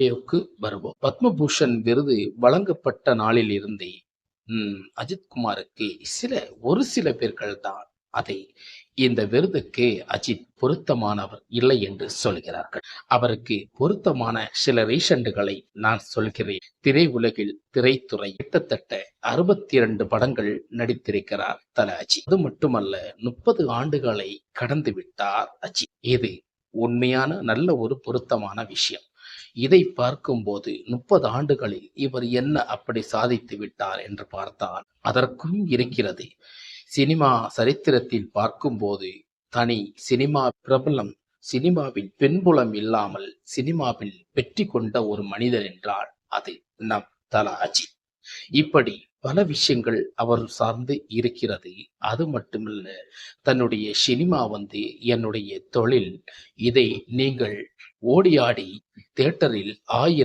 க்கு வருவோம். பத்மபூஷன் விருது வழங்கப்பட்ட நாளில் இருந்தே அஜித் குமாருக்கு ஒரு சில பேர்கள் தான் அதை இந்த விருதுக்கு அஜித் பொருத்தமானவர் இல்லை என்று சொல்கிறார்கள். அவருக்கு பொருத்தமான சில ரீசன்களை நான் சொல்கிறேன். திரையுலகில் திரைத்துறை கிட்டத்தட்ட 62 படங்கள் நடித்திருக்கிறார் தல அஜித். அது மட்டுமல்ல, 30 ஆண்டுகளை கடந்து விட்டார் அஜித். இது உண்மையான நல்ல ஒரு பொருத்தமான விஷயம். இதை பார்க்கும்போது 30 ஆண்டுகளில் இவர் என்ன அப்படி சாதித்து விட்டார் என்று பார்த்தால் அதற்கும் இருக்கிறது. சினிமா சரித்திரத்தில் பார்க்கும்போது தனி சினிமா பிரபலம், சினிமாவில் பின்புலம் இல்லாமல் சினிமாவில் வெற்றி கொண்ட ஒரு மனிதர் என்றால் அது நம் தல அஜித். இப்படி பல விஷயங்கள் அவர் சார்ந்து இருக்கிறது. அது மட்டுமல்ல, தன்னுடைய சினிமா என்னுடைய தொழில், இதை நீங்கள் ஓடி ஆடி தியேட்டரில் 1000